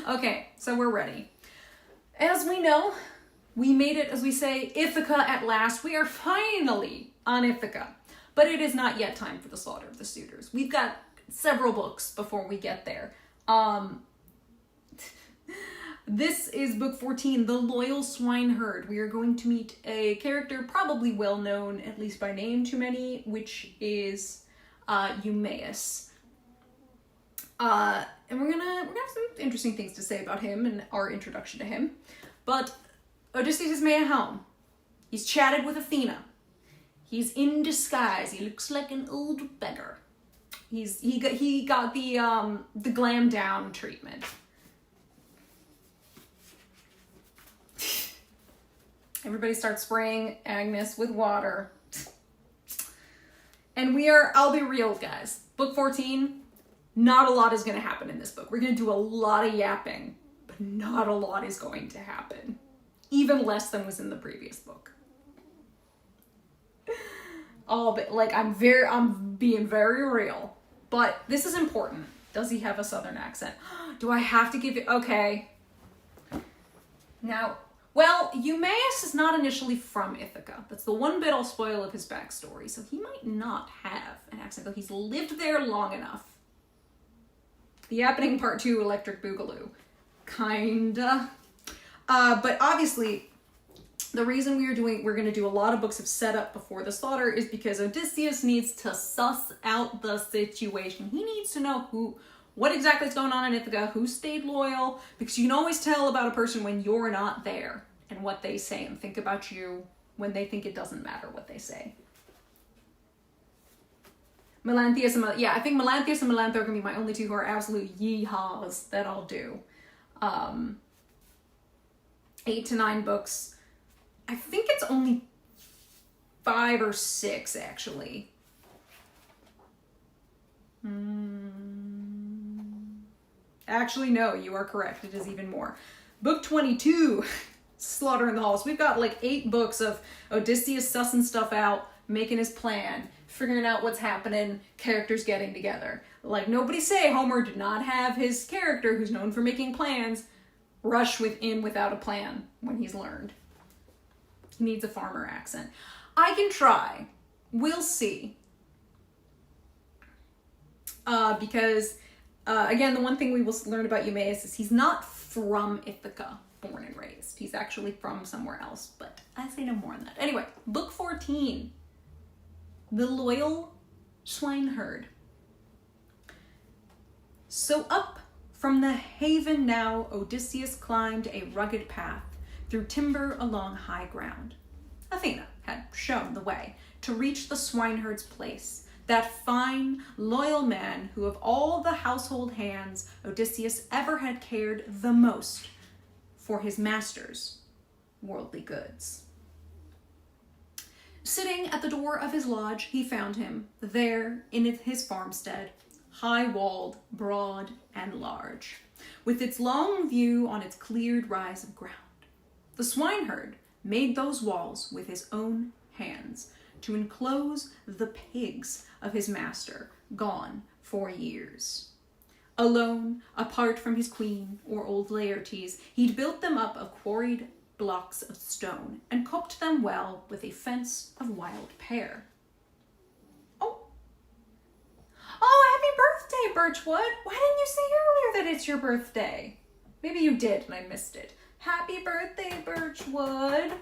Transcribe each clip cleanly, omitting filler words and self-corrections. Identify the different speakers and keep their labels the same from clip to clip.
Speaker 1: Okay, so we're ready. As we know, we made it, as we say, Ithaca at last. We are finally on Ithaca. But it is not yet time for the slaughter of the suitors. We've got several books before we get there. This is book 14, The Loyal Swineherd. We are going to meet a character probably well known, at least by name to many, which is Eumaeus. And we're gonna have some interesting things to say about him and our introduction to him. But Odysseus has made it home. He's chatted with Athena. He's in disguise. He looks like an old beggar. He got the glam down treatment. Everybody starts spraying Agnes with water. And I'll be real, guys. Book 14, not a lot is going to happen in this book. We're going to do a lot of yapping, but not a lot is going to happen. Even less than was in the previous book. Oh, but like, I'm being very real. But this is important. Does he have a southern accent? Do I have to give it? Okay. Now, well, Eumaeus is not initially from Ithaca. That's the one bit I'll spoil of his backstory. So he might not have an accent, though he's lived there long enough. The Happening Part 2, Electric Boogaloo. Kinda. But obviously, the reason we're going to do a lot of books of setup before the slaughter is because Odysseus needs to suss out the situation. He needs to know what exactly is going on in Ithaca, who stayed loyal, because you can always tell about a person when you're not there and what they say, and think about you when they think it doesn't matter what they say. Melanthius and I think Melanthius and Melantho are going to be my only two who are absolute yeehaws that I'll do. 8 to 9 books. I think it's only 5 or 6, actually. Actually, no, you are correct. It is even more. Book 22, Slaughter in the Halls. We've got like 8 books of Odysseus sussing stuff out, making his plan, figuring out what's happening, characters getting together. Like, nobody say Homer did not have his character, who's known for making plans, rush without a plan when he's learned. He needs a farmer accent. I can try. We'll see. Because, again, the one thing we will learn about Eumaeus is he's not from Ithaca, born and raised. He's actually from somewhere else, but I say no more on that. Anyway, book 14, The Loyal Swineherd. So up from the haven now, Odysseus climbed a rugged path through timber along high ground. Athena had shown the way to reach the swineherd's place, that fine, loyal man who of all the household hands Odysseus ever had cared the most for his master's worldly goods. Sitting at the door of his lodge, he found him, there in his farmstead, high-walled, broad, and large, with its long view on its cleared rise of ground. The swineherd made those walls with his own hands to enclose the pigs of his master, gone for years. Alone, apart from his queen or old Laertes, he'd built them up of quarried blocks of stone and cooked them well with a fence of wild pear. Oh, happy birthday, Birchwood! Why didn't you say earlier that it's your birthday? Maybe you did and I missed it. Happy birthday, Birchwood!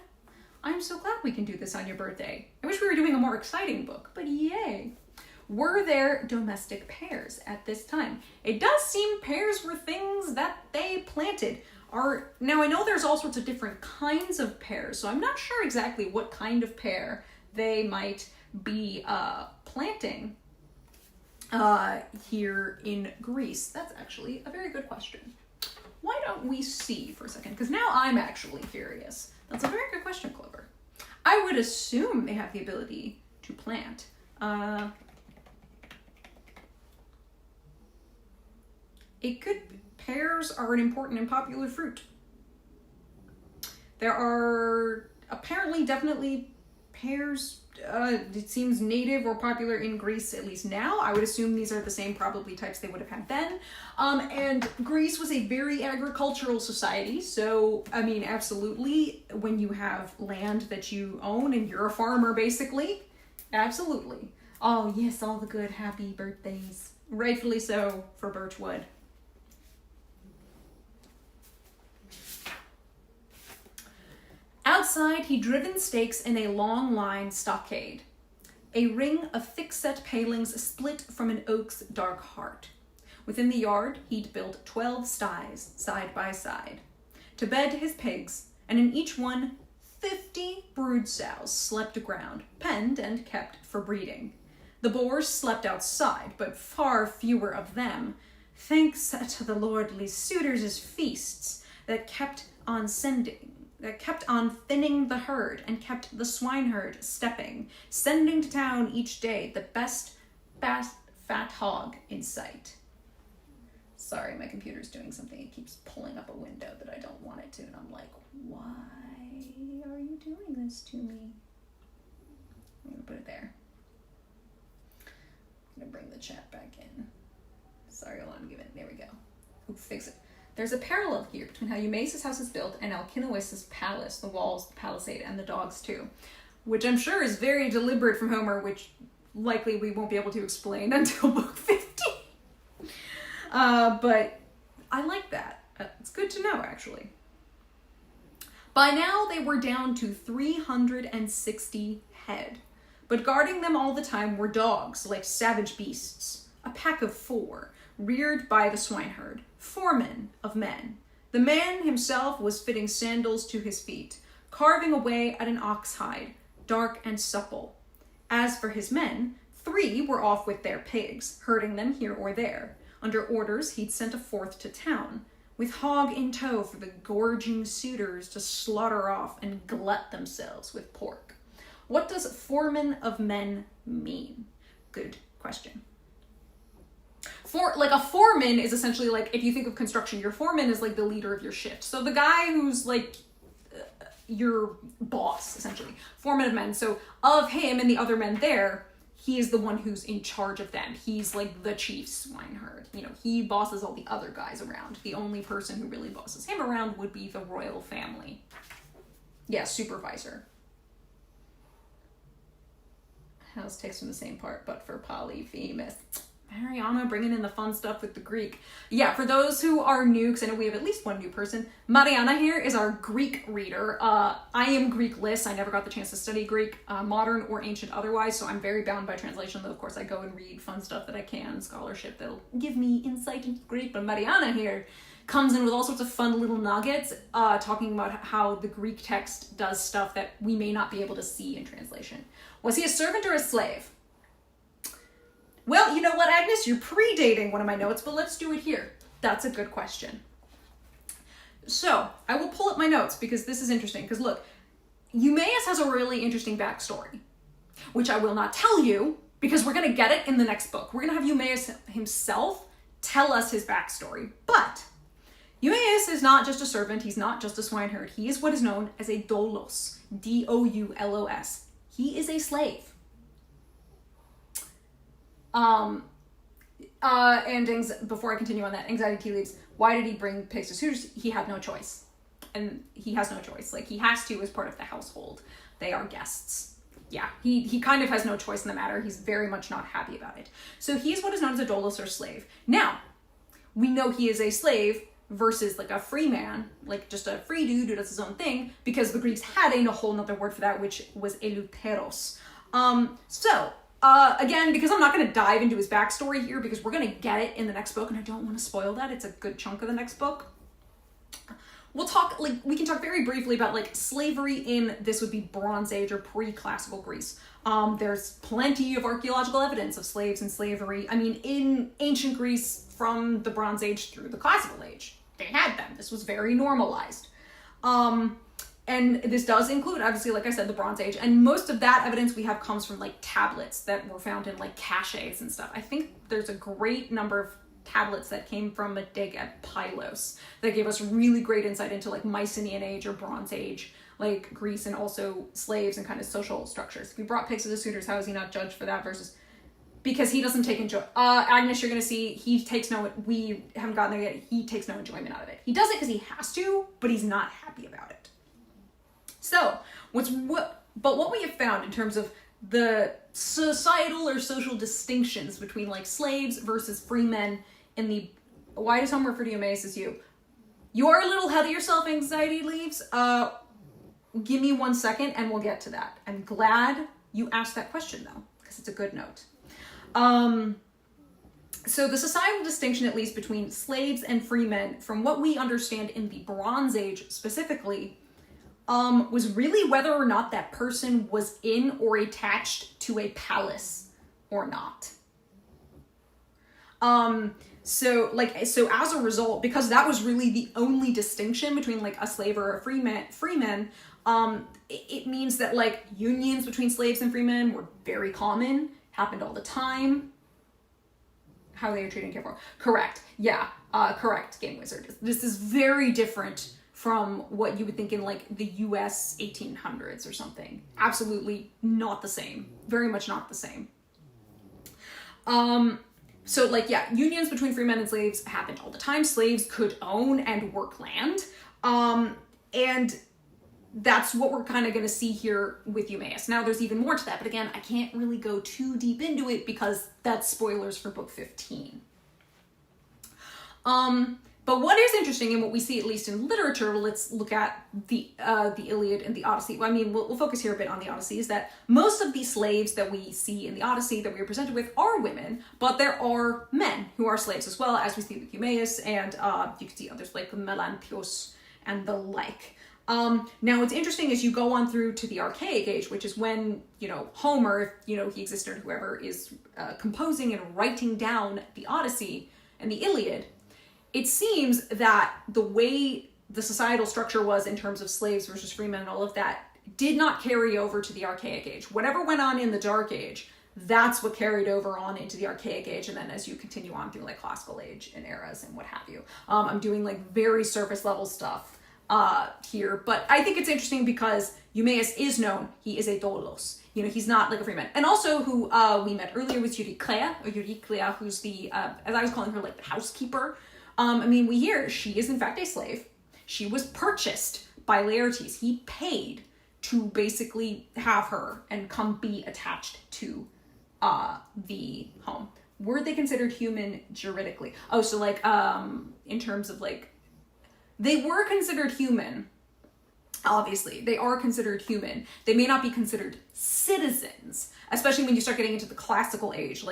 Speaker 1: I'm so glad we can do this on your birthday. I wish we were doing a more exciting book, but yay. Were there domestic pears at this time? It does seem pears were things that they planted. Now, I know there's all sorts of different kinds of pears, so I'm not sure exactly what kind of pear they might be planting here in Greece. That's actually a very good question. Why don't we see for a second? Because now I'm actually curious. That's a very good question, Clover. I would assume they have the ability to plant. Pears are an important and popular fruit. There are apparently definitely pears, it seems native or popular in Greece, at least now. I would assume these are the same probably types they would have had then. And Greece was a very agricultural society. So, I mean, absolutely, when you have land that you own and you're a farmer, basically, absolutely. Oh, yes, all the good, happy birthdays. Rightfully so for Birchwood. Outside, he'd driven stakes in a long-line stockade. A ring of thick-set palings split from an oak's dark heart. Within the yard, he'd built 12 sties, side by side, to bed his pigs, and in each one, 50 brood sows slept aground, penned and kept for breeding. The boars slept outside, but far fewer of them, thanks to the lordly suitors' feasts that kept on thinning the herd and kept the swineherd stepping, sending to town each day the best fat hog in sight. Sorry, my computer's doing something. It keeps pulling up a window that I don't want it to, and I'm like, why are you doing this to me? I'm gonna put it there. I'm gonna bring the chat back in. Sorry, hold on, there we go. Ooh, fix it. There's a parallel here between how Eumaeus' house is built and Alcinous' palace, the walls, the palisade, and the dogs too, which I'm sure is very deliberate from Homer, which likely we won't be able to explain until book 50. But I like that. It's good to know, actually. By now, they were down to 360 head, but guarding them all the time were dogs, like savage beasts, a pack of 4, reared by the swineherd, foreman of men. The man himself was fitting sandals to his feet, carving away at an ox hide, dark and supple. As for his men, 3 were off with their pigs, herding them here or there. Under orders, he'd sent a 4th to town, with hog in tow for the gorging suitors to slaughter off and glut themselves with pork. What does foreman of men mean? Good question. A foreman is essentially like, if you think of construction, your foreman is like the leader of your shift. So the guy who's like your boss, essentially. Foreman of men. So of him and the other men there, he is the one who's in charge of them. He's like the chief swineherd. You know, he bosses all the other guys around. The only person who really bosses him around would be the royal family. Yeah, supervisor. House takes from the same part, but for Polyphemus. Mariana bringing in the fun stuff with the Greek. Yeah, for those who are new, because I know we have at least one new person, Mariana here is our Greek reader. I am Greekless. I never got the chance to study Greek, modern or ancient otherwise, so I'm very bound by translation, though of course I go and read fun stuff that I can, scholarship that'll give me insight into Greek. But Mariana here comes in with all sorts of fun little nuggets, talking about how the Greek text does stuff that we may not be able to see in translation. Was he a servant or a slave? Well, you know what, Agnes? You're predating one of my notes, but let's do it here. That's a good question. So, I will pull up my notes because this is interesting. Because look, Eumaeus has a really interesting backstory, which I will not tell you because we're going to get it in the next book. We're going to have Eumaeus himself tell us his backstory. But Eumaeus is not just a servant. He's not just a swineherd. He is what is known as a doulos. D-O-U-L-O-S. He is a slave. Before I continue on that, anxiety tea leaves. Why did he bring pigs to suitors? He had no choice. And he has no choice. Like, he has to as part of the household. They are guests. Yeah, he kind of has no choice in the matter. He's very much not happy about it. So he's what is known as a doulos or slave. Now, we know he is a slave versus like a free man, like just a free dude who does his own thing, because the Greeks had a whole nother word for that, which was eleuteros. Again, because I'm not going to dive into his backstory here, because we're going to get it in the next book, and I don't want to spoil that. It's a good chunk of the next book. We can talk very briefly about, like, slavery in, this would be Bronze Age or pre-classical Greece. There's plenty of archaeological evidence of slaves and slavery. I mean, in ancient Greece, from the Bronze Age through the Classical Age, they had them. This was very normalized. And this does include, obviously, like I said, the Bronze Age. And most of that evidence we have comes from, like, tablets that were found in, like, caches and stuff. I think there's a great number of tablets that came from a dig at Pylos that gave us really great insight into like Mycenaean age or Bronze Age, like Greece, and also slaves and kind of social structures. If he brought pigs to the suitors, how is he not judged for that versus... Because he doesn't take enjoy. Agnes, you're going to see, he takes no, we haven't gotten there yet, he takes no enjoyment out of it. He does it because he has to, but he's not happy about it. So, what we have found in terms of the societal or social distinctions between like slaves versus free men in the... Why does Home refer to Eumaeus as you? You are a little ahead of yourself, anxiety leaves. Give me 1 second and we'll get to that. I'm glad you asked that question though, because it's a good note. So the societal distinction, at least between slaves and free men, from what we understand in the Bronze Age specifically, was really whether or not that person was in or attached to a palace or not. So as a result, because that was really the only distinction between like a slave or a free man, it means that like unions between slaves and free men were very common, happened all the time. How they are treated and cared for. Correct. Yeah. Correct, Game Wizard. This is very different from what you would think in like the US 1800s or something. Absolutely not the same. Very much not the same. So like, yeah, unions between free men and slaves happened all the time. Slaves could own and work land. And that's what we're kind of going to see here with Eumaeus. Now, there's even more to that, but again, I can't really go too deep into it because that's spoilers for book 15. But what is interesting and what we see, at least in literature, let's look at the Iliad and the Odyssey. I mean, we'll focus here a bit on the Odyssey, is that most of the slaves that we see in the Odyssey that we are presented with are women, but there are men who are slaves as well, as we see with Eumaeus, and you can see others like Melanthios and the like. Now, what's interesting is you go on through to the Archaic Age, which is when, Homer, if he existed, or whoever is composing and writing down the Odyssey and the Iliad. It seems that the way the societal structure was in terms of slaves versus free men and all of that did not carry over to the Archaic Age. Whatever went on in the Dark Age, that's what carried over on into the Archaic Age, and then as you continue on through like Classical Age and eras and what have you. I'm doing like very surface level stuff here, but I think it's interesting because Eumaeus is known, he is a doulos. He's not like a free man. And also who we met earlier was Euryclea, who's the, as I was calling her, like the housekeeper. We hear she is in fact a slave. She was purchased by Laertes. He paid to basically have her and come be attached to the home. Were they considered human juridically? Oh, so like in terms of like, they were considered human. Obviously, they are considered human. They may not be considered citizens, especially when you start getting into the Classical Age.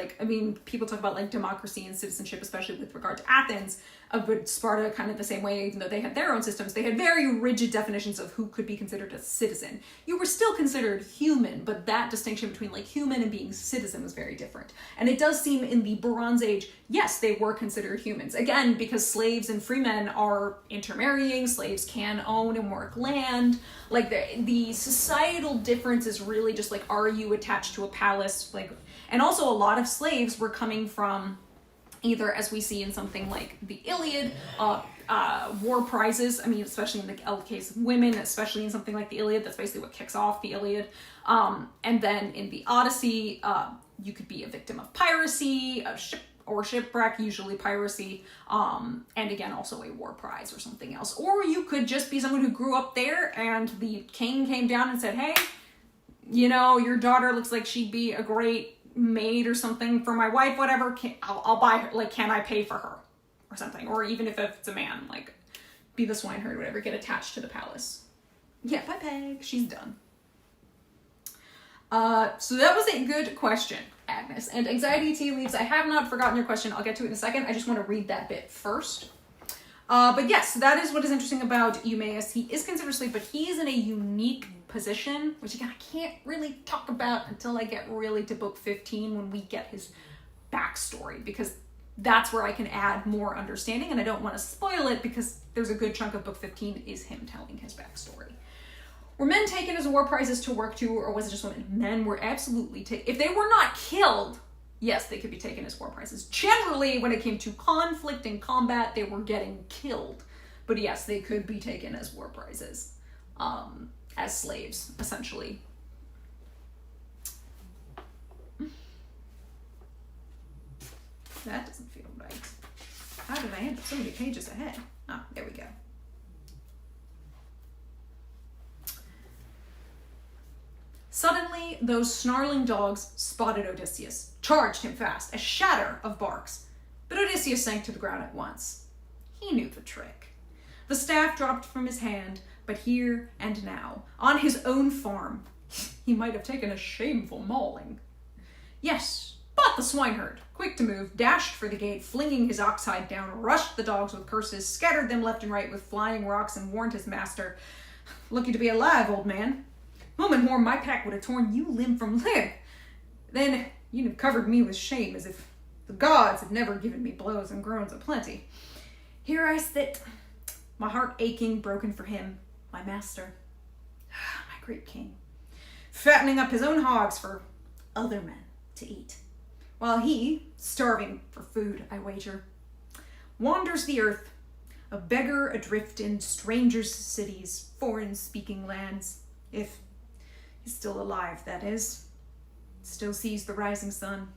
Speaker 1: People talk about like democracy and citizenship, especially with regard to Athens, but Sparta kind of the same way, even though they had their own systems. They had very rigid definitions of who could be considered a citizen. You were still considered human, but that distinction between like human and being citizen was very different. And it does seem in the Bronze Age, yes, they were considered humans. Again, because slaves and free men are intermarrying, slaves can own and work land. Like the societal difference is really just like, are you attached to a palace? And also a lot of slaves were coming from either, as we see in something like the Iliad, war prizes. Especially in the case of women, especially in something like the Iliad, that's basically what kicks off the Iliad. And then in the Odyssey, you could be a victim of piracy, shipwreck, usually piracy, and again, also a war prize or something else. Or you could just be someone who grew up there and the king came down and said, hey, your daughter looks like she'd be a great maid or something for my wife, whatever, I'll buy her, can I pay for her or something? Or even if it's a man, be the swineherd, whatever, get attached to the palace. Yeah, bye Peg, she's done. So that was a good question, Agnes. And Anxiety Tea Leaves, I have not forgotten your question. I'll get to it in a second. I just want to read that bit first. But yes, that is what is interesting about Eumaeus. He is considered asleep, but he is in a unique position, which again, I can't really talk about until I get really to book 15 when we get his backstory, because that's where I can add more understanding, and I don't want to spoil it because there's a good chunk of book 15 is him telling his backstory. Were men taken as war prizes to work to, or was it just women? Men were absolutely taken. If they were not killed, yes, they could be taken as war prizes. Generally, when it came to conflict and combat, they were getting killed. But yes, they could be taken as war prizes, as slaves, essentially. That doesn't feel right. How did I end up so many pages ahead? Ah, there we go. Suddenly, those snarling dogs spotted Odysseus, charged him fast, a shatter of barks. But Odysseus sank to the ground at once. He knew the trick. The staff dropped from his hand, but here and now, on his own farm, he might have taken a shameful mauling. Yes, but the swineherd, quick to move, dashed for the gate, flinging his ox hide down, rushed the dogs with curses, scattered them left and right with flying rocks, and warned his master, "Lucky to be alive, old man. Moment more, my pack would have torn you limb from limb. Then you'd have covered me with shame, as if the gods had never given me blows and groans aplenty. Here I sit, my heart aching, broken for him, my master, my great king, fattening up his own hogs for other men to eat, while he, starving for food, I wager, wanders the earth, a beggar adrift in strangers' cities, foreign-speaking lands, if he's still alive, that is, still sees the rising sun.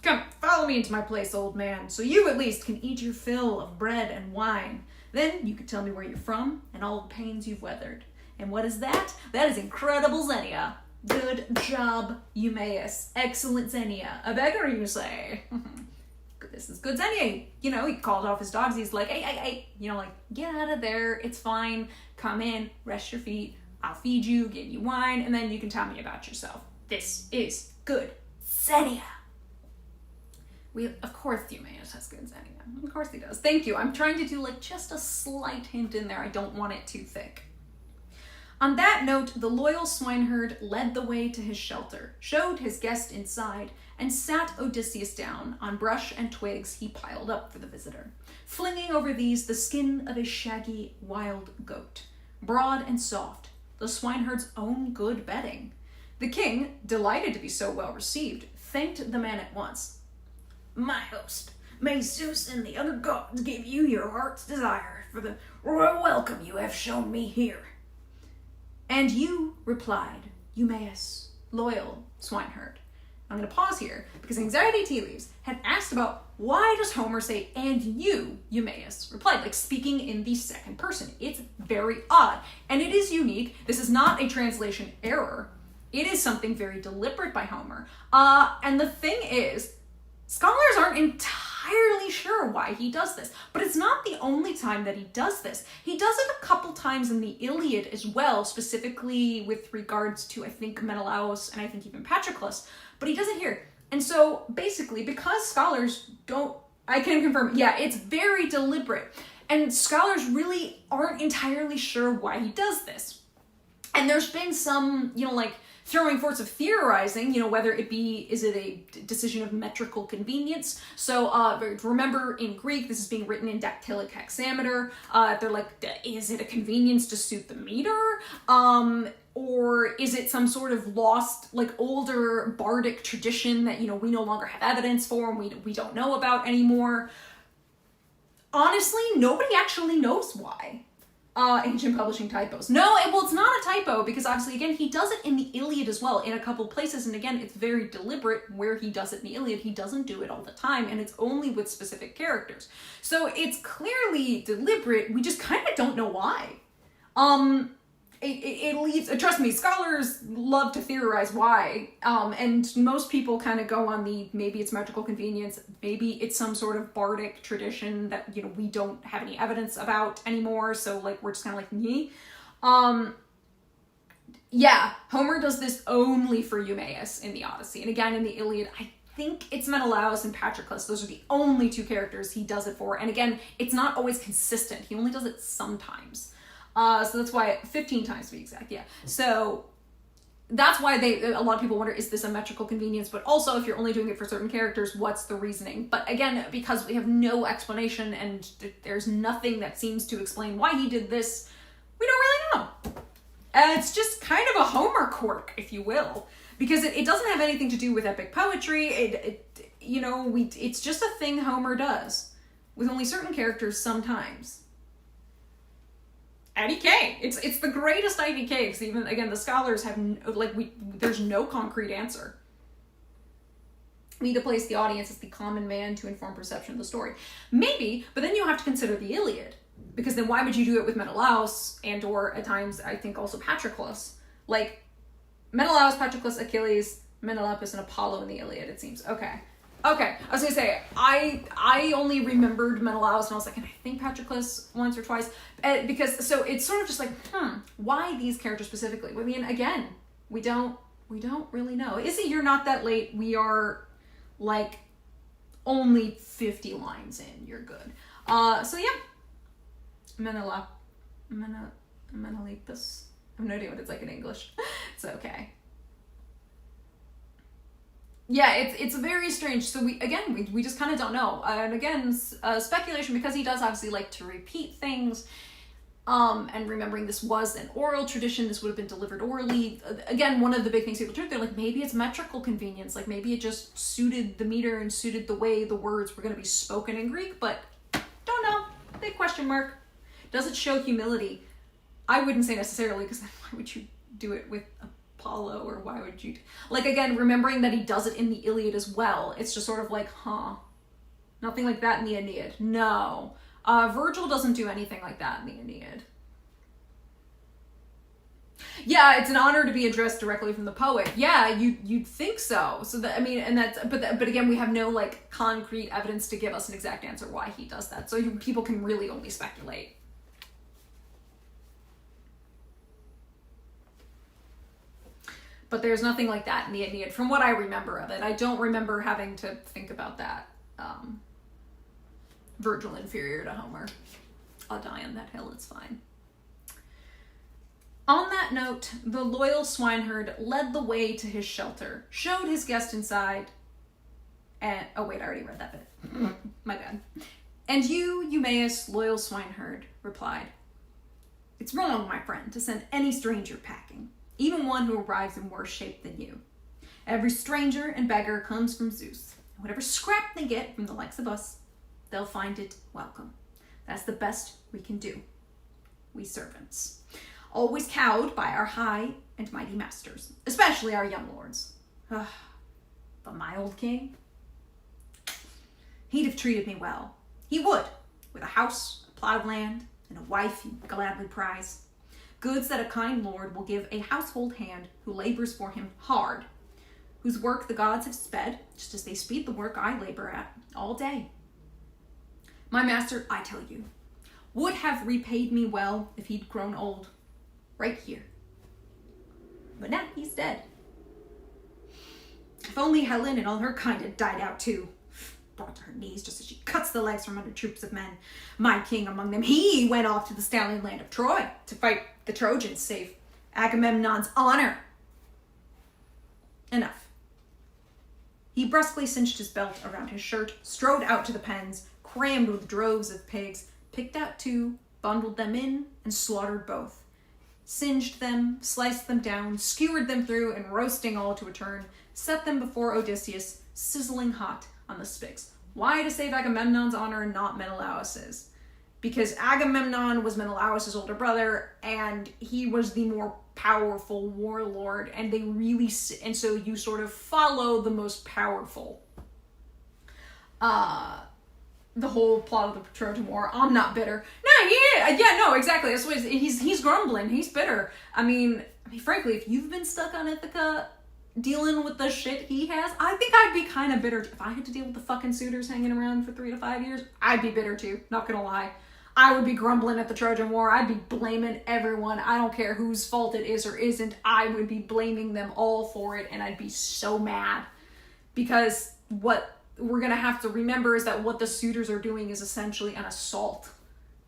Speaker 1: Come, follow me into my place, old man, so you at least can eat your fill of bread and wine. Then you can tell me where you're from and all the pains you've weathered. And what is that? That is incredible Xenia. Good job, Eumaeus. Excellent Xenia. A beggar, you say? This is good Xenia. You know, he called off his dogs. He's like, hey, you know, like, get out of there. It's fine. Come in, rest your feet. I'll feed you, give you wine, and then you can tell me about yourself. This is good Xenia. Of course Eumaeus has good Xenia. Of course he does. Thank you. I'm trying to do like just a slight hint in there. I don't want it too thick. On that note, the loyal swineherd led the way to his shelter, showed his guest inside, and sat Odysseus down on brush and twigs he piled up for the visitor, flinging over these the skin of a shaggy wild goat, broad and soft, the swineherd's own good bedding. The king, delighted to be so well received, thanked the man at once. My host, may Zeus and the other gods give you your heart's desire for the royal welcome you have shown me here. And you, replied, Eumaeus, loyal swineherd. I'm going to pause here because Anxiety Tea Leaves had asked about why does Homer say, and you, Eumaeus, replied, like speaking in the second person. It's very odd, and it is unique. This is not a translation error. It is something very deliberate by Homer. And the thing is, scholars aren't entirely sure why he does this, but it's not the only time that he does this. He does it a couple times in the Iliad as well, specifically with regards to, I think, Menelaus and I think even Patroclus, but he does it here. And so basically, because scholars don't, I can confirm, yeah, it's very deliberate. And scholars really aren't entirely sure why he does this. And there's been some, you know, like, throwing forth of theorizing, you know, whether it be, is it a decision of metrical convenience? So remember in Greek, this is being written in dactylic hexameter. They're like, is it a convenience to suit the meter? Or is it some sort of lost, like older bardic tradition that, you know, we no longer have evidence for and we don't know about anymore? Honestly, nobody actually knows why. Ancient publishing typos. No, well, it's not a typo because obviously, again, he does it in the Iliad as well in a couple places. And again, it's very deliberate where he does it in the Iliad. He doesn't do it all the time and it's only with specific characters. So it's clearly deliberate. We just kind of don't know why. It leaves, trust me, scholars love to theorize why, and most people kind of go on the, maybe it's magical convenience, maybe it's some sort of bardic tradition that, you know, we don't have any evidence about anymore, so, like, we're just kind of like, me. Yeah, Homer does this only for Eumaeus in the Odyssey, and again, in the Iliad, I think it's Menelaus and Patroclus. Those are the only two characters he does it for, and again, it's not always consistent. He only does it sometimes. So that's why 15 times to be exact, yeah. So that's why a lot of people wonder, is this a metrical convenience? But also, if you're only doing it for certain characters, what's the reasoning? But again, because we have no explanation and there's nothing that seems to explain why he did this, we don't really know. It's just kind of a Homer quirk, if you will. because it doesn't have anything to do with epic poetry. It's just a thing Homer does with only certain characters sometimes. IDK. It's the greatest IDK, because even, again, the scholars have, there's no concrete answer. We need to place the audience as the common man to inform perception of the story. Maybe, but then you have to consider the Iliad. Because then why would you do it with Menelaus and or at times I think also Patroclus? Like Menelaus, Patroclus, Achilles, Menelaus, and Apollo in the Iliad, it seems. Okay. I was gonna say I only remembered Menelaus and I was like, and I think Patroclus once or twice, because so it's sort of just like, why these characters specifically? I mean, again, we don't really know. Izzy, you're not that late. We are like only 50 lines in. You're good. So yeah. Menelaus. I have no idea what it's like in English. It's okay. Yeah, it's very strange. So we just kind of don't know. And again, speculation, because he does obviously like to repeat things. And remembering this was an oral tradition, this would have been delivered orally. Again, one of the big things people took, they're like, maybe it's metrical convenience. Like maybe it just suited the meter and suited the way the words were going to be spoken in Greek, but don't know. Big question mark. Does it show humility? I wouldn't say necessarily, because then why would you do it with Apollo, or why would you... Like, again, remembering that he does it in the Iliad as well, it's just sort of like, nothing like that in the Aeneid. No. Virgil doesn't do anything like that in the Aeneid. Yeah, it's an honor to be addressed directly from the poet. Yeah, you'd think so. So that, I mean, and that's, but again, we have no like concrete evidence to give us an exact answer why he does that. So people can really only speculate. But there's nothing like that in the Aeneid, from what I remember of it. I don't remember having to think about that. Virgil inferior to Homer. I'll die on that hill, it's fine. On that note, the loyal swineherd led the way to his shelter, showed his guest inside, and... Oh wait, I already read that bit. My bad. And you, Eumaeus, loyal swineherd, replied, "It's wrong, my friend, to send any stranger packing, even one who arrives in worse shape than you. Every stranger and beggar comes from Zeus, and whatever scrap they get from the likes of us, they'll find it welcome. That's the best we can do, we servants. Always cowed by our high and mighty masters, especially our young lords. But my old king, he'd have treated me well. He would, with a house, a plot of land, and a wife he'd gladly prize. Goods that a kind lord will give a household hand who labors for him hard, whose work the gods have sped, just as they speed the work I labor at all day. My master, I tell you, would have repaid me well if he'd grown old, right here. But now he's dead. If only Helen and all her kind had died out too, brought to her knees just as she cuts the legs from under troops of men. My king among them, he went off to the stallion land of Troy to fight the Trojans, save Agamemnon's honor. Enough. He brusquely cinched his belt around his shirt, strode out to the pens, crammed with droves of pigs, picked out 2, bundled them in, and slaughtered both. Singed them, sliced them down, skewered them through, and roasting all to a turn, set them before Odysseus, sizzling hot on the spits. Why to save Agamemnon's honor and not Menelaus's? Because Agamemnon was Menelaus's older brother, and he was the more powerful warlord, and and so you sort of follow the most powerful. The whole plot of the Trojan War. I'm not bitter. No, exactly. That's what he's grumbling. He's bitter. I mean, frankly, if you've been stuck on Ithaca dealing with the shit he has, I think I'd be kind of bitter. If I had to deal with the fucking suitors hanging around for 3 to 5 years, I'd be bitter too. Not gonna lie. I would be grumbling at the Trojan War. I'd be blaming everyone. I don't care whose fault it is or isn't. I would be blaming them all for it, and I'd be so mad. Because what we're going to have to remember is that what the suitors are doing is essentially an assault.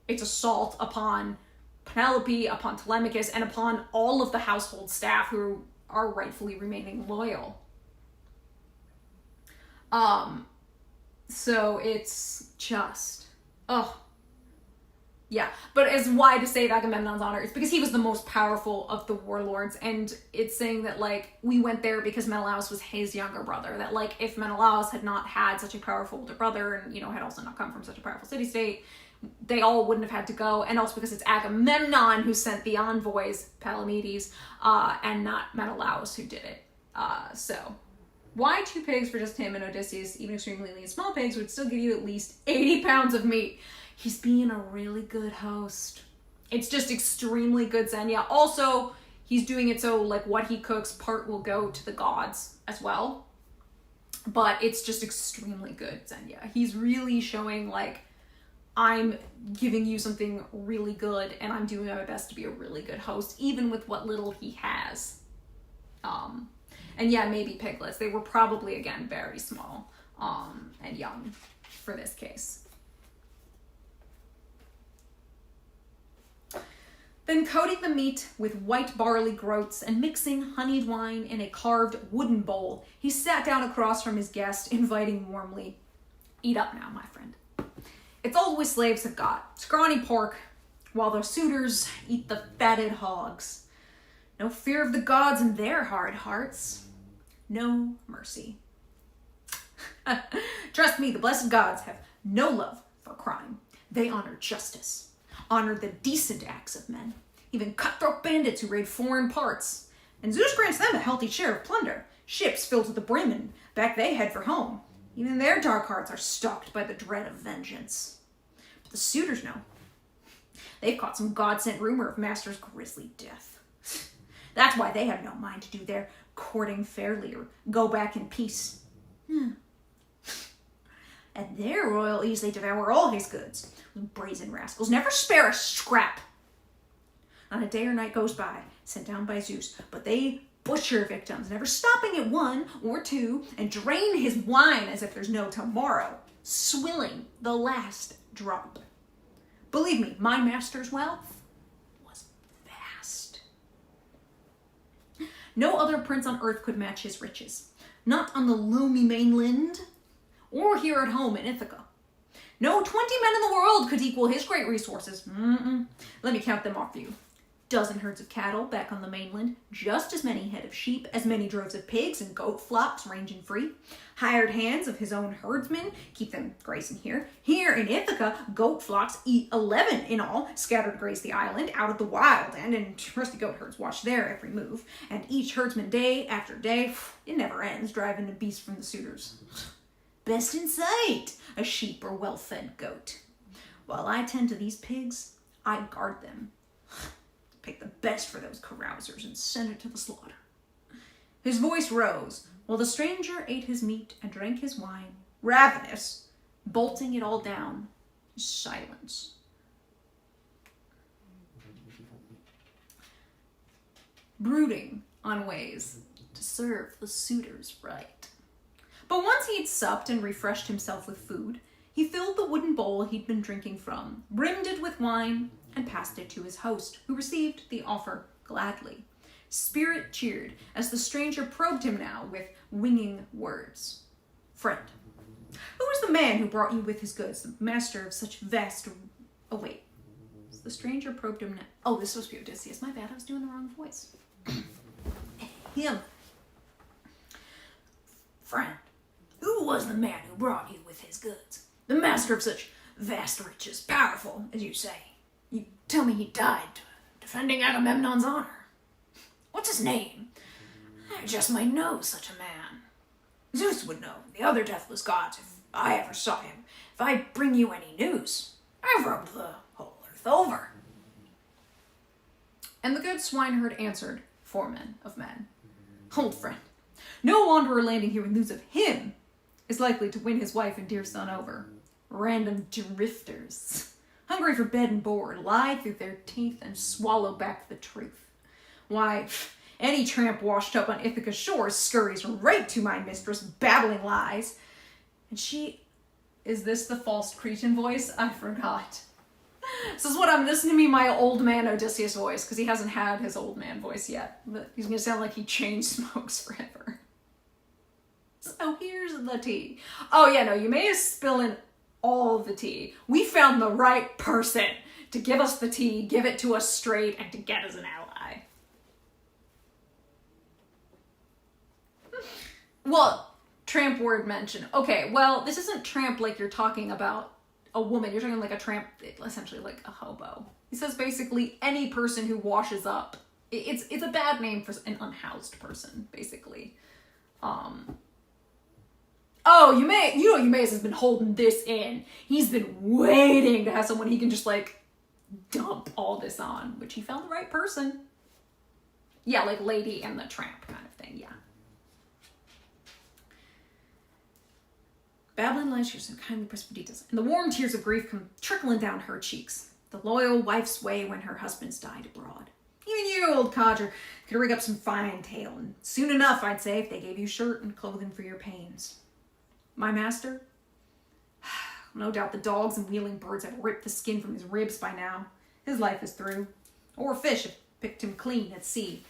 Speaker 1: It's assault upon Penelope, upon Telemachus, and upon all of the household staff who are rightfully remaining loyal. So it's just, Yeah, but as why to save Agamemnon's honor, it's because he was the most powerful of the warlords, and it's saying that, like, we went there because Menelaus was his younger brother, that, like, if Menelaus had not had such a powerful older brother, and, you know, had also not come from such a powerful city-state, they all wouldn't have had to go, and also because it's Agamemnon who sent the envoys, Palamedes, and not Menelaus who did it. So, why 2 pigs for just him and Odysseus? Even extremely lean small pigs would still give you at least 80 pounds of meat. He's being a really good host. It's just extremely good, Xenia. Also, he's doing it so, like, what he cooks, part will go to the gods as well. But it's just extremely good, Xenia. He's really showing, like, I'm giving you something really good, and I'm doing my best to be a really good host, even with what little he has. And yeah, maybe piglets. They were probably, again, very small and young for this case. Then coating the meat with white barley groats and mixing honeyed wine in a carved wooden bowl, he sat down across from his guest, inviting warmly. Eat up now, my friend. It's all we slaves have got, scrawny pork, while the suitors eat the fatted hogs. No fear of the gods in their hard hearts. No mercy. Trust me, the blessed gods have no love for crime. They honor justice. Honor the decent acts of men, even cutthroat bandits who raid foreign parts. And Zeus grants them a healthy share of plunder, ships filled to the brim, and back they head for home. Even their dark hearts are stalked by the dread of vengeance. But the suitors know. They've caught some god-sent rumor of Master's grisly death. That's why they have no mind to do their courting fairly or go back in peace. At their royal ease they devour all his goods. Brazen rascals never spare a scrap. Not a day or night goes by, sent down by Zeus, but they butcher victims, never stopping at 1 or 2, and drain his wine as if there's no tomorrow, swilling the last drop. Believe me, my master's wealth was vast. No other prince on earth could match his riches, not on the loamy mainland, or here at home in Ithaca. No 20 men in the world could equal his great resources. Let me count them off for you. Dozen herds of cattle back on the mainland, just as many head of sheep, as many droves of pigs and goat flocks ranging free. Hired hands of his own herdsmen, keep them grazing here. Here in Ithaca, goat flocks, 11 in all, scattered to graze the island, out of the wild, and trusty goat herds watch their every move. And each herdsman day after day, it never ends, driving the beast from the suitors. Best in sight, a sheep or well-fed goat. While I tend to these pigs, I guard them. Pick the best for those carousers and send it to the slaughter. His voice rose, while the stranger ate his meat and drank his wine, ravenous, bolting it all down. Silence. Brooding on ways to serve the suitors right. But once he'd supped and refreshed himself with food, he filled the wooden bowl he'd been drinking from, brimmed it with wine, and passed it to his host, who received the offer gladly. Spirit cheered as the stranger probed him now with winging words. Friend, who is the man who brought you with his goods, the master of such vast... Oh, wait. The stranger probed him now. Oh, this was supposed to be Odysseus. My bad, I was doing the wrong voice. Him. Friend, who was the man who brought you with his goods? The master of such vast riches, powerful, as you say. You tell me he died defending Agamemnon's honor. What's his name? I just might know such a man. Zeus would know, the other deathless gods, if I ever saw him. If I bring you any news, I've rubbed the whole earth over. And the good swineherd answered, foreman of men. Old friend, no wanderer landing here with news of him is likely to win his wife and dear son over. Random drifters, hungry for bed and board, lie through their teeth and swallow back the truth. Why, any tramp washed up on Ithaca's shores scurries right to my mistress, babbling lies. And she... Is this the false Cretan voice? I forgot. This is what I'm listening to me, my old man Odysseus voice, because he hasn't had his old man voice yet. But he's going to sound like he chain smokes forever. So here's the tea. Oh yeah, no, you may have spilled all the tea. We found the right person to give us the tea, give it to us straight, and to get us an ally. Well, tramp word mention. Okay, well, this isn't tramp like you're talking about a woman. You're talking like a tramp, essentially like a hobo. He says basically any person who washes up. It's a bad name for an unhoused person, basically. Oh, Eumaeus has been holding this in. He's been waiting to have someone he can just like dump all this on, which he found the right person. Yeah, like Lady and the Tramp kind of thing, yeah. Babbling lies, she's so kindly pressed for details, and the warm tears of grief come trickling down her cheeks. The loyal wife's way when her husband's died abroad. Even you, old codger, could rig up some fine tale, and soon enough, I'd say, if they gave you shirt and clothing for your pains. My master? No doubt the dogs and wheeling birds have ripped the skin from his ribs by now. His life is through. Or fish have picked him clean at sea.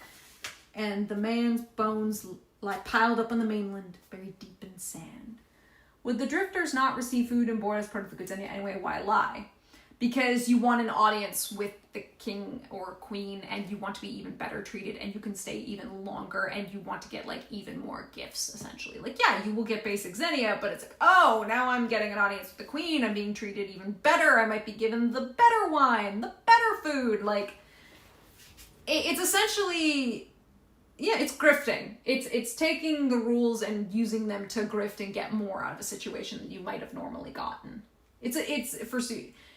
Speaker 1: And the man's bones lie piled up on the mainland, buried deep in sand. Would the drifters not receive food and board as part of the good Xenia anyway? Why lie? Because you want an audience with the king or queen, and you want to be even better treated, and you can stay even longer, and you want to get like even more gifts, essentially. Like, yeah, you will get basic Xenia, but it's like, oh, now I'm getting an audience with the queen, I'm being treated even better, I might be given the better wine, the better food. Like, it's essentially, yeah, it's grifting. It's taking the rules and using them to grift and get more out of a situation that you might have normally gotten. It's for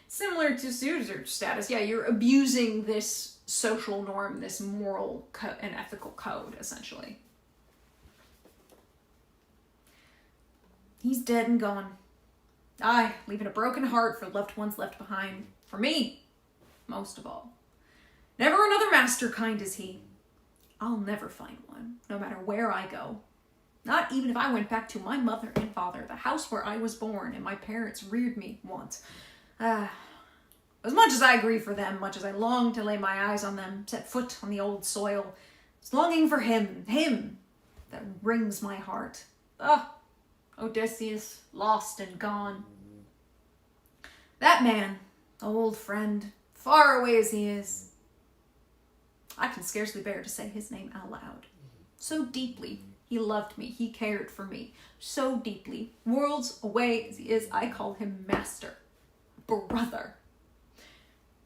Speaker 1: similar to suitor status. Yeah, you're abusing this social norm, this moral and ethical code, essentially. He's dead and gone. Aye, leaving a broken heart for loved ones left behind. For me, most of all. Never another master kind as he. I'll never find one, no matter where I go. Not even if I went back to my mother and father, the house where I was born and my parents reared me once. As much as I grieve for them, much as I long to lay my eyes on them, set foot on the old soil, it's longing for him, that wrings my heart. Odysseus, lost and gone. That man, old friend, far away as he is, I can scarcely bear to say his name out loud. So deeply he loved me, he cared for me. So deeply, worlds away as he is, I call him master, brother.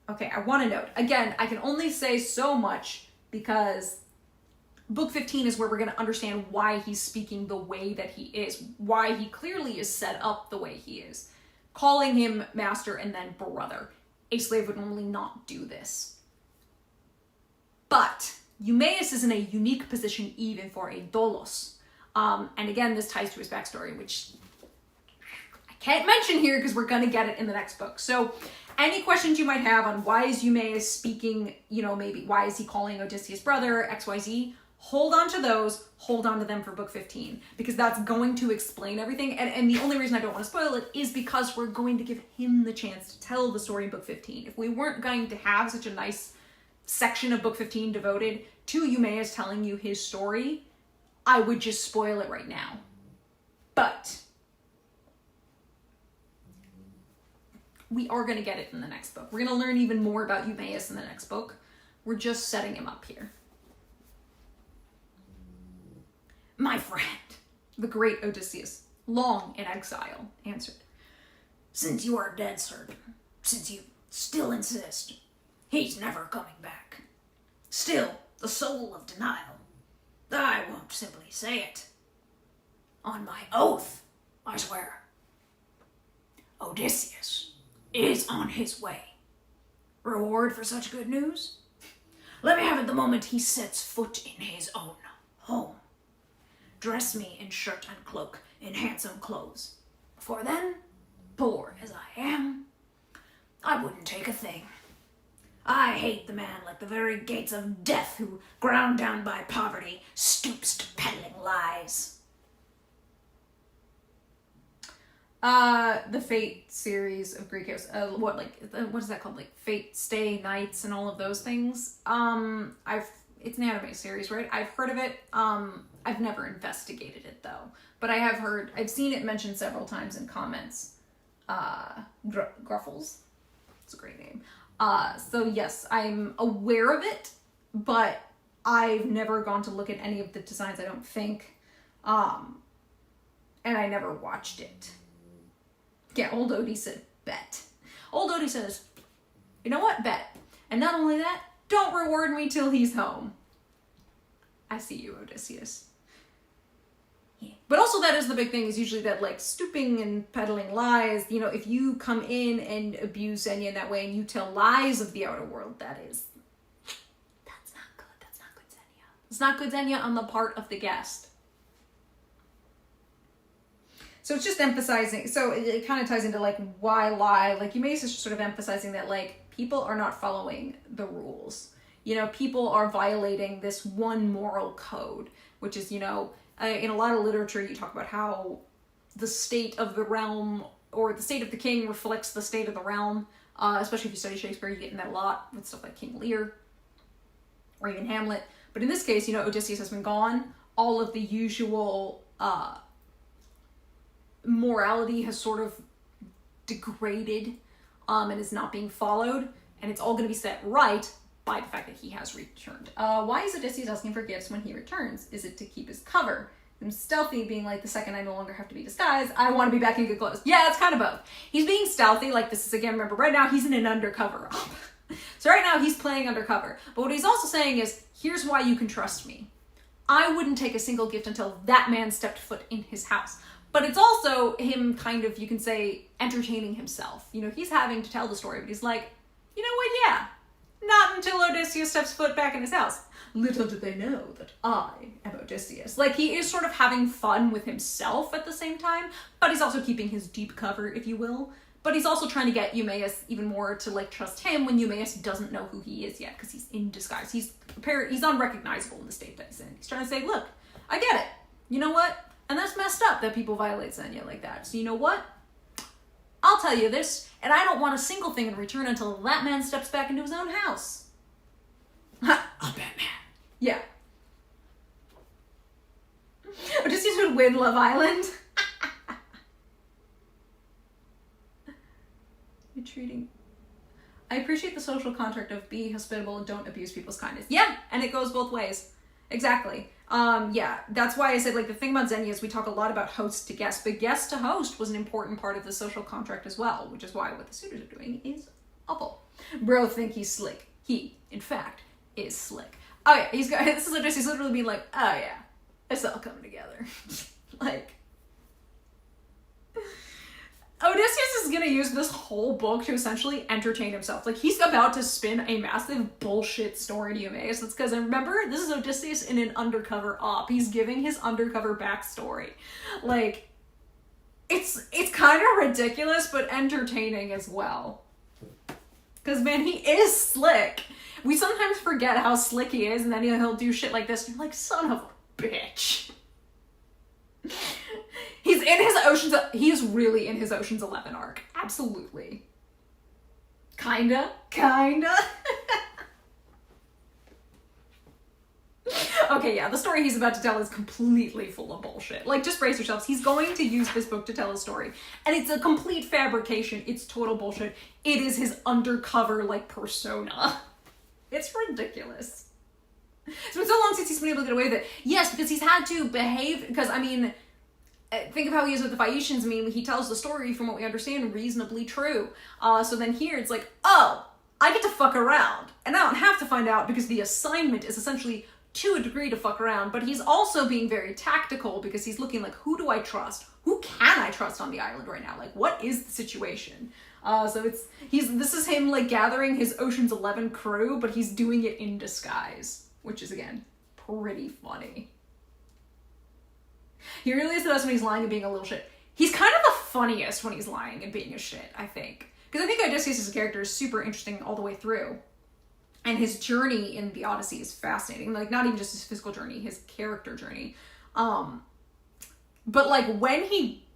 Speaker 1: Okay, I want to note, again, I can only say so much because book 15 is where we're going to understand why he's speaking the way that he is, why he clearly is set up the way he is. Calling him master and then brother. A slave would normally not do this. But Eumaeus is in a unique position even for a dolos. And again, this ties to his backstory, which I can't mention here because we're going to get it in the next book. So any questions you might have on why is Eumaeus speaking, maybe why is he calling Odysseus brother, XYZ, hold on to those, hold on to them for book 15, because that's going to explain everything. And the only reason I don't want to spoil it is because we're going to give him the chance to tell the story in book 15. If we weren't going to have such a nice section of book 15 devoted to Eumaeus telling you his story, I would just spoil it right now. But we are going to get it in the next book. We're going to learn even more about Eumaeus in the next book. We're just setting him up here. My friend, the great Odysseus, long in exile, answered, since you are dead certain, since you still insist, he's never coming back. Still, the soul of denial. I won't simply say it. On my oath, I swear. Odysseus is on his way. Reward for such good news? Let me have it the moment he sets foot in his own home. Dress me in shirt and cloak, in handsome clothes. For then, poor as I am, I wouldn't take a thing. I hate the man like the very gates of death who, ground down by poverty, stoops to peddling lies. The Fate series of Greek heroes, what is that called? Like Fate Stay Nights and all of those things. It's an anime series, right? I've heard of it. I've never investigated it though, but I've seen it mentioned several times in comments. Gruffles. It's a great name. So yes, I'm aware of it, but I've never gone to look at any of the designs, I don't think. And I never watched it. Yeah, old Odie said, bet. Old Odie says, you know what, bet. And not only that, don't reward me till he's home. I see you, Odysseus. Yeah. But also that is the big thing, is usually that like stooping and peddling lies. You know, if you come in and abuse Xenia in that way and you tell lies of the outer world, that's not good. That's not good, Xenia. It's not good, Xenia, on the part of the guest. So it's just emphasizing, so it kind of ties into like why lie. Like Eumaeus is sort of emphasizing that like people are not following the rules. You know, people are violating this one moral code, which is, you know, in a lot of literature you talk about how the state of the realm or the state of the king reflects the state of the realm. Especially if you study Shakespeare, you get in that a lot with stuff like King Lear or even Hamlet. But in this case, you know, Odysseus has been gone. All of the usual morality has sort of degraded and is not being followed, and it's all going to be set right by the fact that he has returned. Why is Odysseus asking for gifts when he returns? Is it to keep his cover? And stealthy, being like, the second I no longer have to be disguised, I want to be back in good clothes. Yeah, it's kind of both. He's being stealthy, like this is, again, remember, right now he's in an undercover op. So right now he's playing undercover. But what he's also saying is, here's why you can trust me. I wouldn't take a single gift until that man stepped foot in his house. But it's also him kind of, you can say, entertaining himself. You know, he's having to tell the story, but he's like, you know what, yeah, not until Odysseus steps foot back in his house. Little did they know that I am Odysseus. Like, he is sort of having fun with himself at the same time, but he's also keeping his deep cover, if you will. But he's also trying to get Eumaeus even more to, like, trust him when Eumaeus doesn't know who he is yet, because he's in disguise. He's unrecognizable in the state that he's in. He's trying to say, look, I get it. You know what? And that's messed up that people violate Xenia like that. So you know what? I'll tell you this, and I don't want a single thing in return until that man steps back into his own house. I'm Batman. Yeah. Odysseus would win Love Island. You're treating... I appreciate the social contract of be hospitable and don't abuse people's kindness. Yeah, and it goes both ways. Exactly. Yeah, that's why I said, like, the thing about Xenia is we talk a lot about host to guest, but guest to host was an important part of the social contract as well, which is why what the suitors are doing is awful. Bro think he's slick. He, in fact, is slick. Oh yeah, he's got, this is Odysseus literally being like, oh yeah, it's all coming together. Like, Odysseus is gonna use this whole book to essentially entertain himself. Like, he's about to spin a massive bullshit story to Eumaeus. That's because, remember, this is Odysseus in an undercover op. He's giving his undercover backstory. Like, it's kind of ridiculous, but entertaining as well. Because, man, he is slick. We sometimes forget how slick he is, and then he'll do shit like this, and you're like, son of a bitch. He's in his Ocean's... He's really in his Ocean's 11 arc. Absolutely. Kinda. Okay, yeah, the story he's about to tell is completely full of bullshit. Like, just brace yourselves. He's going to use this book to tell a story. And it's a complete fabrication. It's total bullshit. It is his undercover, like, persona. It's ridiculous. It's been so long since he's been able to get away with it. Yes, because he's had to behave... Because, I mean... Think of how he is with the Phaeacians. I mean, he tells the story, from what we understand, reasonably true. So then here, it's like, oh, I get to fuck around. And I don't have to find out because the assignment is essentially, to a degree, to fuck around. But he's also being very tactical because he's looking like, who do I trust? Who can I trust on the island right now? Like, what is the situation? So this is him, like, gathering his Ocean's 11 crew, but he's doing it in disguise. Which is, again, pretty funny. He really is the best when he's lying and being a little shit. He's kind of the funniest when he's lying and being a shit, I think. Because I think Odysseus as a character is super interesting all the way through. And his journey in the Odyssey is fascinating. Like, not even just his physical journey, his character journey. But, like, when he...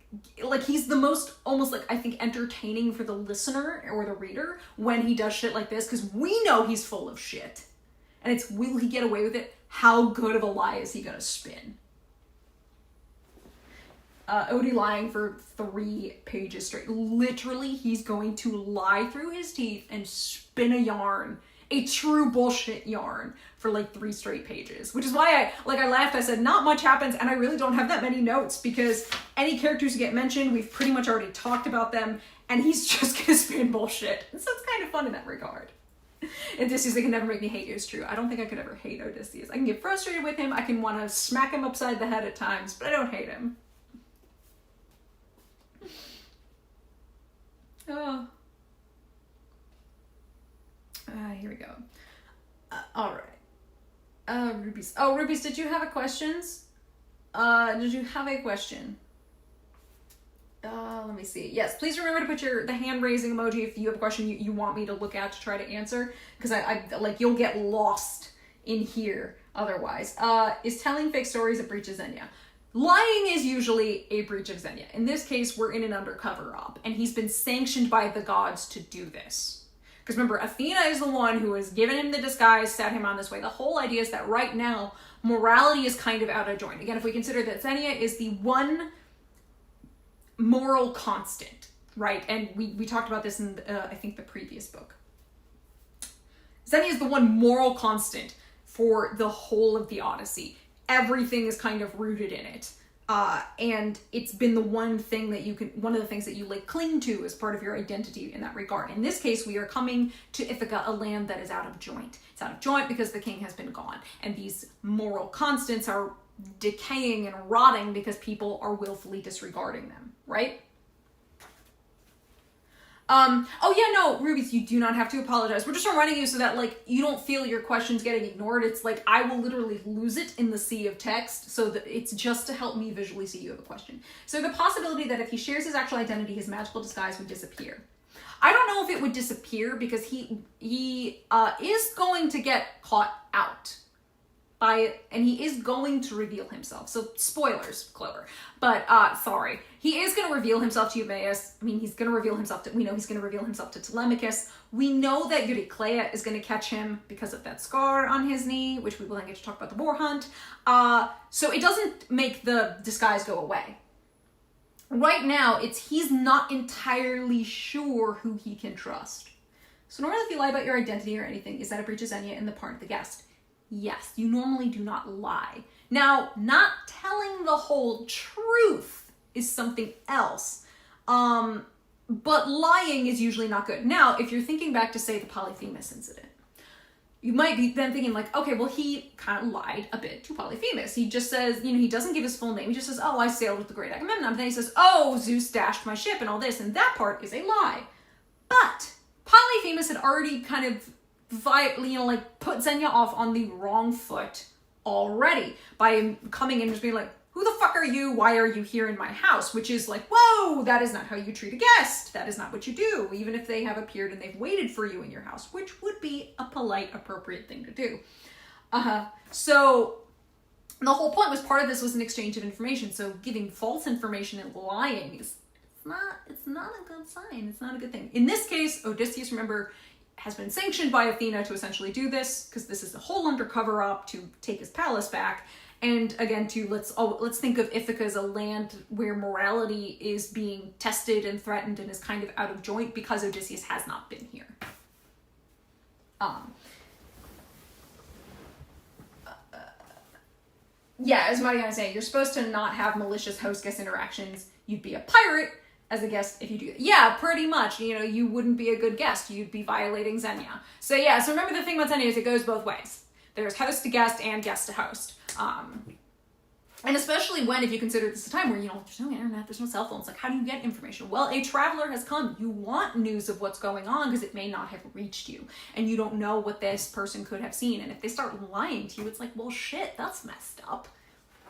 Speaker 1: Like, he's the most, almost, like, I think, entertaining for the listener or the reader when he does shit like this. Because we know he's full of shit. And it's, will he get away with it? How good of a lie is he gonna spin? Odie lying for 3 pages straight. Literally, he's going to lie through his teeth and spin a yarn, a true bullshit yarn, for like 3 straight pages. Which is why I laughed. I said, not much happens, and I really don't have that many notes, because any characters who get mentioned, we've pretty much already talked about them, and he's just gonna spin bullshit. And so it's kind of fun in that regard. Odysseus, they can never make me hate you, is true. I don't think I could ever hate Odysseus. I can get frustrated with him, I can want to smack him upside the head at times, but I don't hate him. Oh. Here we go. All right. Rubies. Oh, Rubies, did you have a questions? Did you have a question? Let me see. Yes, please remember to put the hand raising emoji if you have a question you want me to look at to try to answer, because I like, you'll get lost in here otherwise. Is telling fake stories a breach of Xenia? Lying is usually a breach of Xenia. In this case, we're in an undercover op, and he's been sanctioned by the gods to do this. Because remember, Athena is the one who has given him the disguise, set him on this way. The whole idea is that right now, morality is kind of out of joint. Again, if we consider that Xenia is the one moral constant, right? And we talked about this in, I think, the previous book. Xenia is the one moral constant for the whole of the Odyssey. Everything is kind of rooted in it. And it's been the one thing that one of the things that you like cling to as part of your identity in that regard. In this case, we are coming to Ithaca, a land that is out of joint. It's out of joint because the king has been gone. And these moral constants are decaying and rotting because people are willfully disregarding them, right? Oh yeah, no, Rubies, you do not have to apologize. We're just reminding you so that, like, you don't feel your questions getting ignored. It's like, I will literally lose it in the sea of text, so that it's just to help me visually see you have a question. So the possibility that if he shares his actual identity, his magical disguise would disappear. I don't know if it would disappear, because he is going to get caught out by it, and he is going to reveal himself. So spoilers, Clover. But sorry. He is going to reveal himself to Eumaeus. I mean, he's going to reveal himself to, we know he's going to reveal himself to Telemachus. We know that Euryclea is going to catch him because of that scar on his knee, which we will then get to talk about the boar hunt. So it doesn't make the disguise go away. Right now, he's not entirely sure who he can trust. So normally if you lie about your identity or anything, is that a breach of Xenia in the part of the guest? Yes, you normally do not lie. Now, not telling the whole truth is something else. But lying is usually not good. Now, if you're thinking back to, say, the Polyphemus incident, you might be then thinking like, okay, well, he kind of lied a bit to Polyphemus. He just says, he doesn't give his full name. He just says, oh, I sailed with the great Agamemnon. But then he says, oh, Zeus dashed my ship and all this. And that part is a lie. But Polyphemus had already kind of put Xenia off on the wrong foot already by him coming in and just being like, who the fuck are you? Why are you here in my house? Which is like, whoa, that is not how you treat a guest. That is not what you do, even if they have appeared and they've waited for you in your house, which would be a polite, appropriate thing to do. So the whole point was, part of this was an exchange of information. So giving false information and lying it's not a good sign. It's not a good thing. In this case, Odysseus, remember, has been sanctioned by Athena to essentially do this, because this is the whole undercover op to take his palace back. And again, let's think of Ithaca as a land where morality is being tested and threatened and is kind of out of joint because Odysseus has not been here. Yeah, as Mariana was saying, you're supposed to not have malicious host-guest interactions. You'd be a pirate as a guest if you do that. Yeah, pretty much. You wouldn't be a good guest. You'd be violating Xenia. So yeah, so remember the thing about Xenia is it goes both ways. There's host to guest and guest to host. And especially if you consider this a time where, there's no internet, there's no cell phones, like, how do you get information? Well, a traveler has come. You want news of what's going on because it may not have reached you. And you don't know what this person could have seen. And if they start lying to you, it's like, well, shit, that's messed up.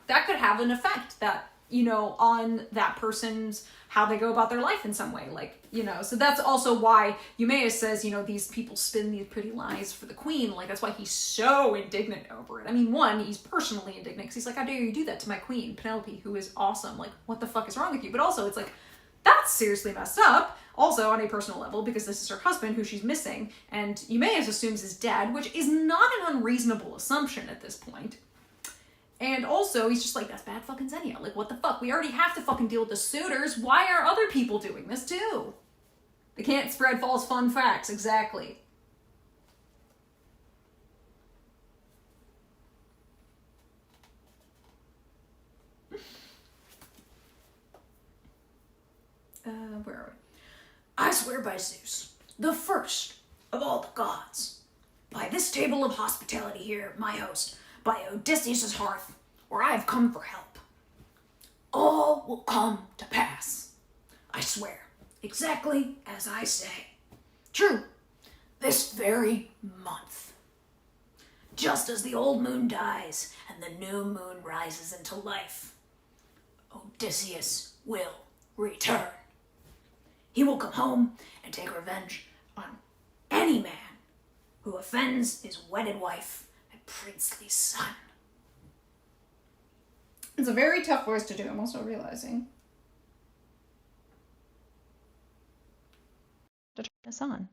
Speaker 1: That could have an effect that, on that person's, how they go about their life in some way. So that's also why Eumaeus says, these people spin these pretty lies for the queen. Like, that's why he's so indignant over it. I mean, one, he's personally indignant because he's like, how dare you do that to my queen, Penelope, who is awesome. Like, what the fuck is wrong with you? But also, it's like, that's seriously messed up. Also, on a personal level, because this is her husband who she's missing, and Eumaeus assumes is dead, which is not an unreasonable assumption at this point. And also, he's just like, that's bad fucking Xenia. Like, what the fuck? We already have to fucking deal with the suitors. Why are other people doing this too? They can't spread false fun facts. Exactly. Where are we? I swear by Zeus, the first of all the gods, by this table of hospitality here, my host, by Odysseus' hearth, where I have come for help, all will come to pass. I swear, exactly as I say. True, this very month. Just as the old moon dies and the new moon rises into life, Odysseus will return. He will come home and take revenge on any man who offends his wedded wife and princely son. It's a very tough voice to do, I'm also realizing. To turn this on.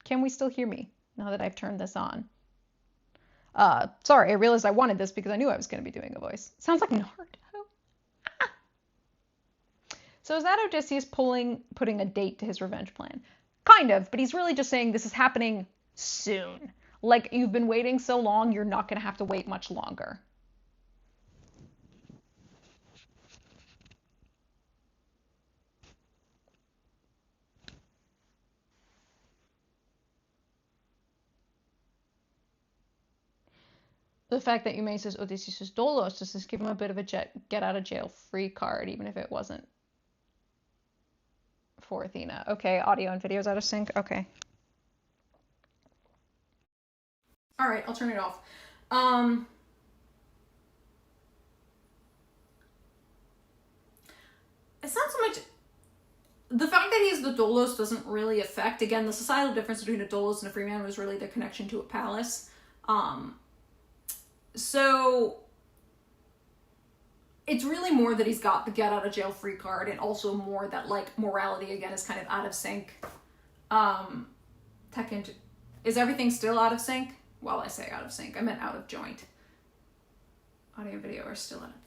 Speaker 1: Can we still hear me now that I've turned this on? Sorry, I realized I wanted this because I knew I was going to be doing a voice. Sounds like Naruto. So is that Odysseus putting a date to his revenge plan? Kind of, but he's really just saying this is happening soon. Like, you've been waiting so long, you're not going to have to wait much longer. The fact that Eumaeus says Odysseus is Dolos just give him a bit of a get-out-of-jail-free card, even if it wasn't for Athena. Okay, audio and video's out of sync. Okay. All right, I'll turn it off. It's not so much... The fact that he's the Dolos doesn't really affect... Again, the societal difference between a Dolos and a free man was really the connection to a palace. So... It's really more that he's got the get-out-of-jail-free card, and also more that, like, morality, again, is kind of out of sync. Is everything still out of sync? Well, I say out of sync. I meant out of joint. Audio and video are still out of